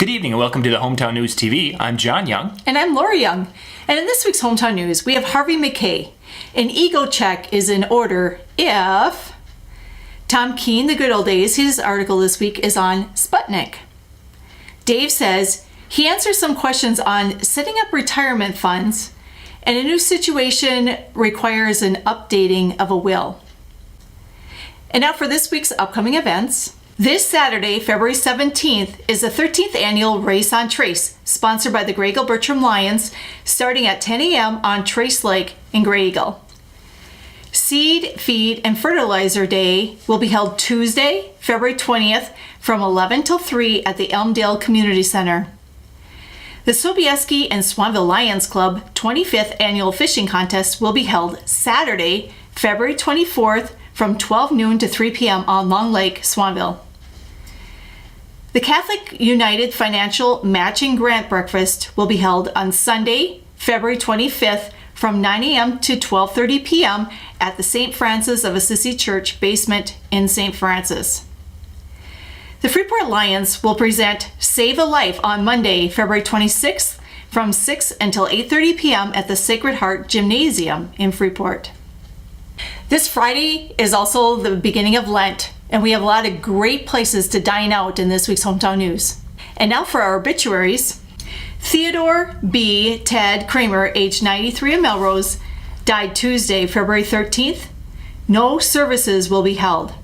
Good evening and welcome to the Hometown News TV. I'm John Young. And I'm Lori Young. And in this week's Hometown News, we have Harvey McKay. An ego check is in order if Tom Keene, The Good Old Days, his article this week is on Sputnik. Dave says he answers some questions on setting up retirement funds, and a new situation requires an updating of a will. And now for this week's upcoming events. This Saturday, February 17th, is the 13th annual Race on Trace, sponsored by the Grey Eagle Bertram Lions, starting at 10 a.m. on Trace Lake in Grey Eagle. Seed, Feed, and Fertilizer Day will be held Tuesday, February 20th, from 11 till 3 at the Elmdale Community Center. The Sobieski and Swanville Lions Club 25th Annual Fishing Contest will be held Saturday, February 24th, from 12 noon to 3 p.m. on Long Lake, Swanville. The Catholic United Financial Matching Grant Breakfast will be held on Sunday, February 25th from 9 a.m. to 12:30 p.m. at the St. Francis of Assisi Church basement in St. Francis. The Freeport Lions will present Save a Life on Monday, February 26th from 6 until 8:30 p.m. at the Sacred Heart Gymnasium in Freeport. This Friday is also the beginning of Lent, and we have a lot of great places to dine out in this week's Hometown News. And now for our obituaries. Theodore B. Ted Kramer, age 93 of Melrose, died Tuesday, February 13th. No services will be held.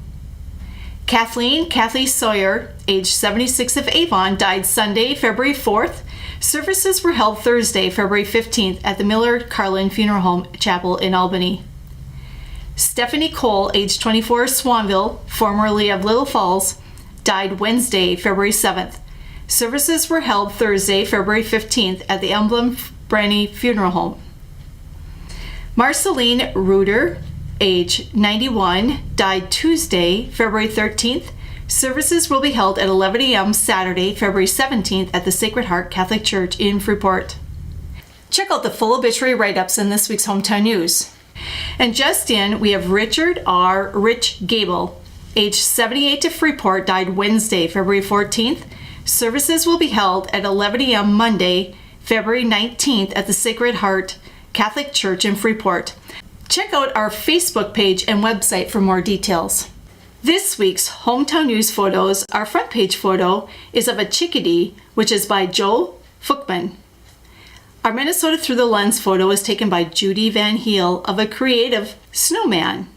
Kathleen Kathy Sawyer, age 76 of Avon, died Sunday, February 4th. Services were held Thursday, February 15th at the Miller Carlin Funeral Home Chapel in Albany. Stephanie Cole, age 24 of Swanville, formerly of Little Falls, died Wednesday, February 7th. Services were held Thursday, February 15th at the Emblem Branny Funeral Home. Marceline Reuter, age 91, died Tuesday, February 13th. Services will be held at 11 a.m. Saturday, February 17th at the Sacred Heart Catholic Church in Freeport. Check out the full obituary write-ups in this week's Hometown News. And just in, we have Richard R. Rich Gable, age 78 of Freeport, died Wednesday, February 14th. Services will be held at 11 a.m. Monday, February 19th at the Sacred Heart Catholic Church in Freeport. Check out our Facebook page and website for more details. This week's Hometown News photos, our front page photo is of a chickadee, which is by Joe Fuchman. Our Minnesota Through the Lens photo is taken by Judy Van Heel of a creative snowman.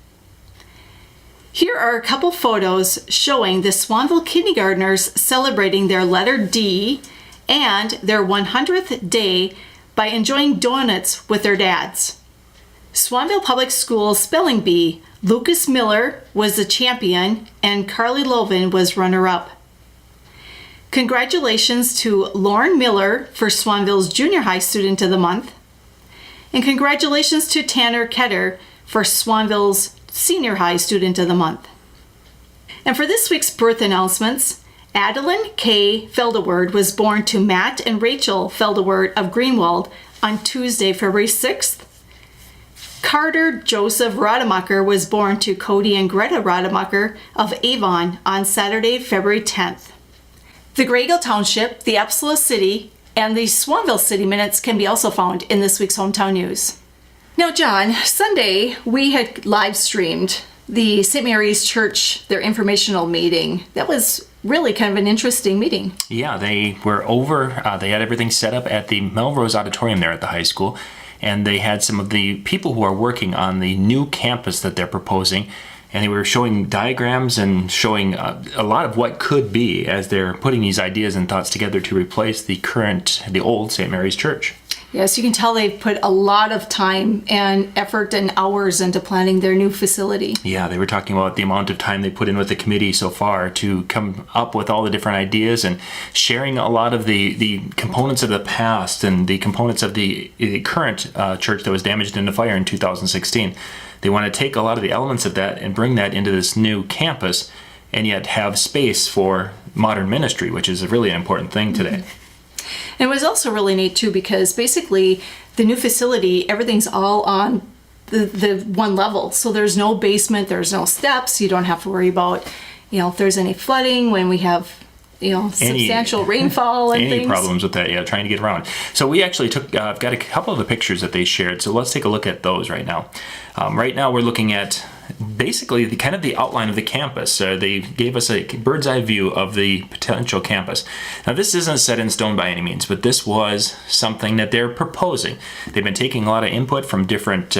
Here are a couple photos showing the Swanville kindergartners celebrating their letter D and their 100th day by enjoying donuts with their dads. Swanville Public Schools Spelling Bee, Lucas Miller was the champion and Carly Loven was runner-up. Congratulations to Lauren Miller for Swanville's Junior High Student of the Month. And congratulations to Tanner Ketter for Swanville's Senior High Student of the Month. And for this week's birth announcements, Adeline K. Feldeward was born to Matt and Rachel Feldeward of Greenwald on Tuesday, February 6th. Carter Joseph Rademacher was born to Cody and Greta Rademacher of Avon on Saturday, February 10th. The Grey Eagle Township, the Upsala City, and the Swanville City Minutes can be also found in this week's Hometown News. Now, John, Sunday we had live streamed the St. Mary's Church, their informational meeting. That was really kind of an interesting meeting. Yeah, they were over, they had everything set up at the Melrose Auditorium there at the high school, and they had some of the people who are working on the new campus that they're proposing. And they were showing diagrams and showing a lot of what could be as they're putting these ideas and thoughts together to replace the old St. Mary's Church. Yes, you can tell they've put a lot of time and effort and hours into planning their new facility. Yeah, they were talking about the amount of time they put in with the committee so far to come up with all the different ideas and sharing a lot of the components of the past and the components of the current church that was damaged in the fire in 2016. They want to take a lot of the elements of that and bring that into this new campus and yet have space for modern ministry, which is a really important thing today. Mm-hmm. And it was also really neat too because basically the new facility, everything's all on the one level. So there's no basement, there's no steps. You don't have to worry about, if there's any flooding when we have substantial rainfall and any things. problems with that, trying to get around. So we actually I've got a couple of the pictures that they shared, so let's take a look at those right now. Right now we're looking at basically the outline of the campus. They gave us a bird's eye view of the potential campus. Now this isn't set in stone by any means, but this was something that they're proposing. They've been taking a lot of input from different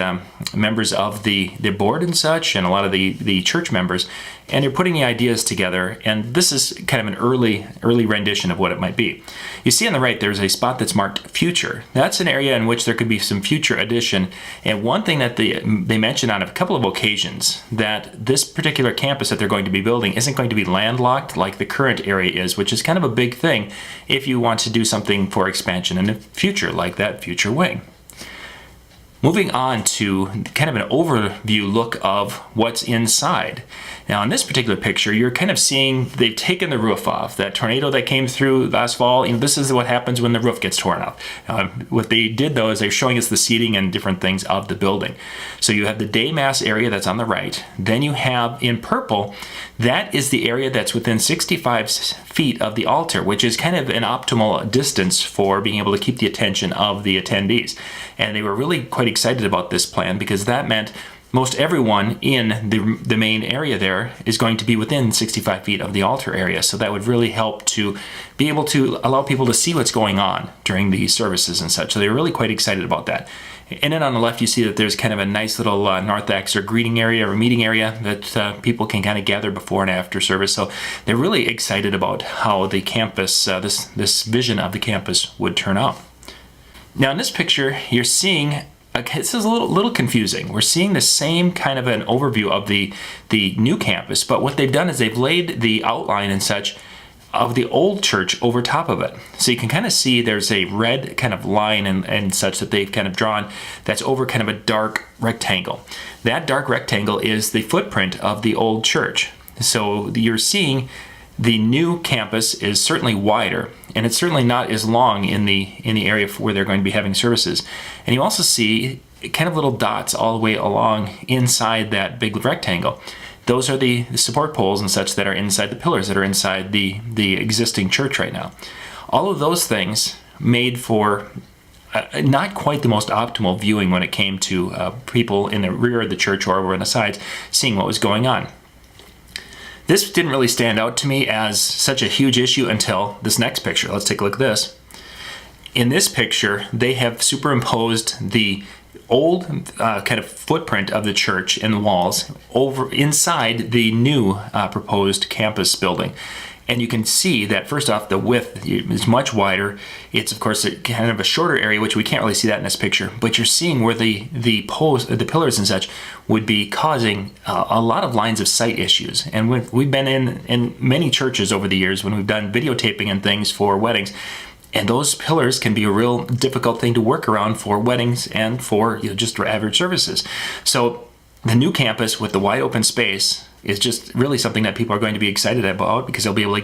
members of the board and such, and a lot of the church members, and they're putting the ideas together, and this is kind of an early rendition of what it might be. You see on the right there's a spot that's marked future. That's an area in which there could be some future addition, and one thing that they mentioned on a couple of occasions, that this particular campus that they're going to be building isn't going to be landlocked like the current area is, which is kind of a big thing if you want to do something for expansion in the future, like that future wing. Moving on to kind of an overview look of what's inside. Now in this particular picture, you're kind of seeing they've taken the roof off. That tornado that came through last fall, this is what happens when the roof gets torn off. What they did though is they're showing us the seating and different things of the building. So you have the day mass area that's on the right. Then you have in purple, that is the area that's within 65 feet of the altar, which is kind of an optimal distance for being able to keep the attention of the attendees. And they were really quite excited about this plan because that meant most everyone in the main area there is going to be within 65 feet of the altar area. So that would really help to be able to allow people to see what's going on during the services and such. So they were really quite excited about that. And then on the left, you see that there's kind of a nice little north axis or greeting area or meeting area that people can kind of gather before and after service. So they're really excited about how the campus, this vision of the campus would turn out. Now in this picture, you're seeing, this is a little confusing. We're seeing the same kind of an overview of the new campus, but what they've done is they've laid the outline and such of the old church over top of it. So you can kind of see there's a red kind of line and such that they've kind of drawn that's over kind of a dark rectangle. That dark rectangle is the footprint of the old church. So you're seeing the new campus is certainly wider, and it's certainly not as long in the area where they're going to be having services. And you also see kind of little dots all the way along inside that big rectangle. Those are the support poles and such that are inside the pillars that are inside the existing church right now. All of those things made for not quite the most optimal viewing when it came to people in the rear of the church or over on the sides seeing what was going on. This didn't really stand out to me as such a huge issue until this next picture. Let's take a look at this. In this picture, they have superimposed the old kind of footprint of the church and the walls over inside the new proposed campus building. And you can see that first off, the width is much wider. It's of course kind of a shorter area, which we can't really see that in this picture. But you're seeing where the pillars and such would be causing a lot of lines of sight issues. And we've been in many churches over the years when we've done videotaping and things for weddings. And those pillars can be a real difficult thing to work around for weddings and for just for average services. So the new campus with the wide open space is just really something that people are going to be excited about because they'll be able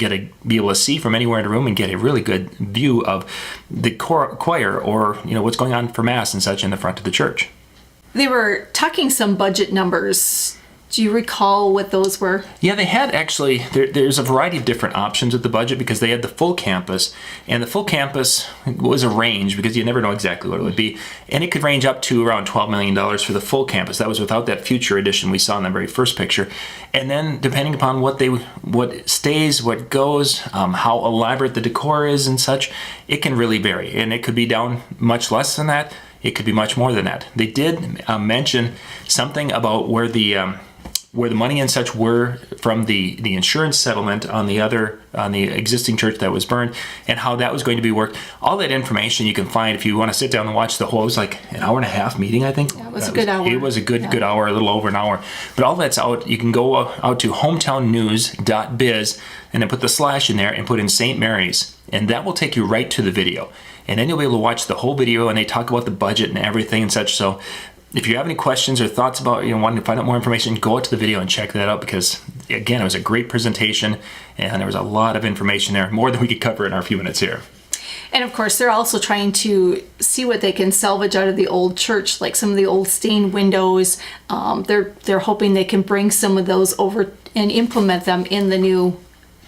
to see from anywhere in the room and get a really good view of the choir or what's going on for mass and such in the front of the church. They were talking some budget numbers. Do you recall what those were? Yeah, they had actually, there's a variety of different options with the budget because they had the full campus, and the full campus was a range because you never know exactly what it would be, and it could range up to around $12 million for the full campus. That was without that future edition we saw in the very first picture. And then depending upon what stays, what goes, how elaborate the decor is and such, it can really vary, and it could be down much less than that. It could be much more than that. They did mention something about where the money and such were from the insurance settlement on the existing church that was burned and how that was going to be worked. All that information you can find if you want to sit down and watch the whole. It was like an hour and a half meeting, I think. Yeah, it was a good hour. It was a good hour, a little over an hour. But all that's out. You can go out to hometownnews.biz and then put the / in there and put in St. Mary's, and that will take you right to the video. And then you'll be able to watch the whole video, and they talk about the budget and everything and such. So if you have any questions or thoughts about wanting to find out more information, go out to the video and check that out because, again, it was a great presentation and there was a lot of information there, more than we could cover in our few minutes here. And of course, they're also trying to see what they can salvage out of the old church, like some of the old stained windows. They're hoping they can bring some of those over and implement them in the new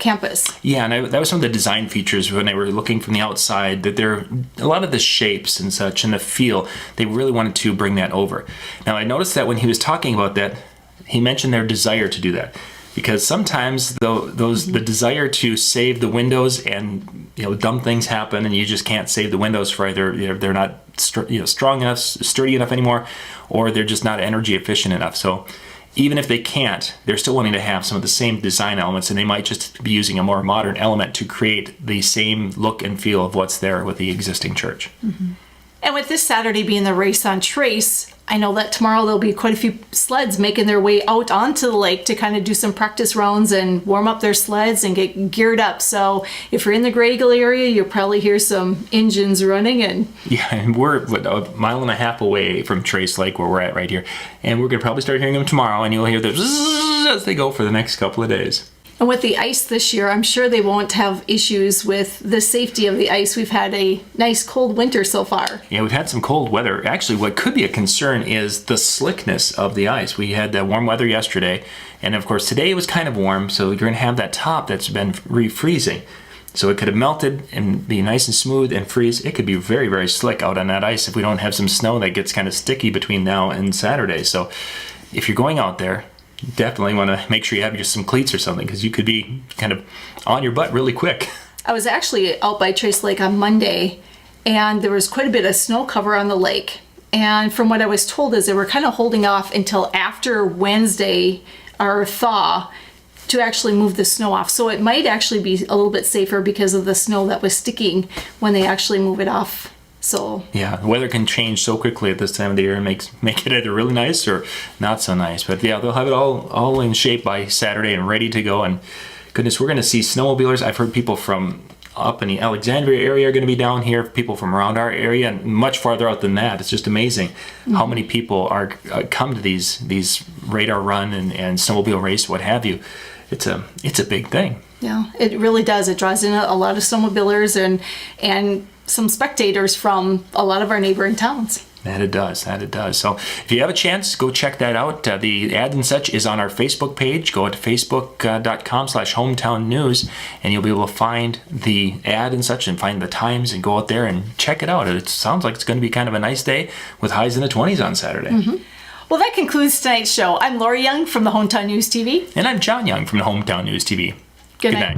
campus. Yeah, and that was some of the design features when they were looking from the outside, that they're a lot of the shapes and such and the feel, they really wanted to bring that over. Now, I noticed that when he was talking about that, he mentioned their desire to do that. Because sometimes the desire to save the windows, and dumb things happen, and you just can't save the windows for either they're not strong enough, sturdy enough anymore, or they're just not energy efficient enough. So even if they can't, they're still wanting to have some of the same design elements, and they might just be using a more modern element to create the same look and feel of what's there with the existing church. Mm-hmm. And with this Saturday being the race on Trace, I know that tomorrow there'll be quite a few sleds making their way out onto the lake to kind of do some practice rounds and warm up their sleds and get geared up. So if you're in the Grey Eagle area, you'll probably hear some engines running. Yeah, and we're a mile and a half away from Trace Lake, where we're at right here. And we're going to probably start hearing them tomorrow, and you'll hear the zzz as they go for the next couple of days. And with the ice this year, I'm sure they won't have issues with the safety of the ice. We've had a nice cold winter so far. Yeah, we've had some cold weather. Actually, what could be a concern is the slickness of the ice. We had that warm weather yesterday, and of course today it was kind of warm, so you're going to have that top that's been refreezing. So it could have melted and be nice and smooth and freeze. It could be very, very slick out on that ice if we don't have some snow that gets kind of sticky between now and Saturday. So if you're going out there, definitely want to make sure you have just some cleats or something, because you could be kind of on your butt really quick. I was actually out by Trace Lake on Monday, and there was quite a bit of snow cover on the lake. And from what I was told is they were kind of holding off until after Wednesday, our thaw, to actually move the snow off. So it might actually be a little bit safer because of the snow that was sticking when they actually move it off. So yeah, the weather can change so quickly at this time of the year and make it either really nice or not so nice. But yeah, they'll have it all in shape by Saturday and ready to go. And goodness, we're going to see snowmobilers. I've heard people from up in the Alexandria area are going to be down here, people from around our area, and much farther out than that. It's just amazing how many people are come to these radar run and snowmobile race, what have you. It's a big thing. Yeah, it really does. It draws in a lot of snowmobilers and some spectators from a lot of our neighboring towns. That it does. So if you have a chance, go check that out. The ad and such is on our Facebook page. Go to facebook.com/hometown news, and you'll be able to find the ad and such and find the times and go out there and check it out. It sounds like it's going to be kind of a nice day with highs in the 20s on Saturday. Mm-hmm. Well, that concludes tonight's show. I'm Lori Young from the Hometown News TV. And I'm John Young from the Hometown News TV. Good night.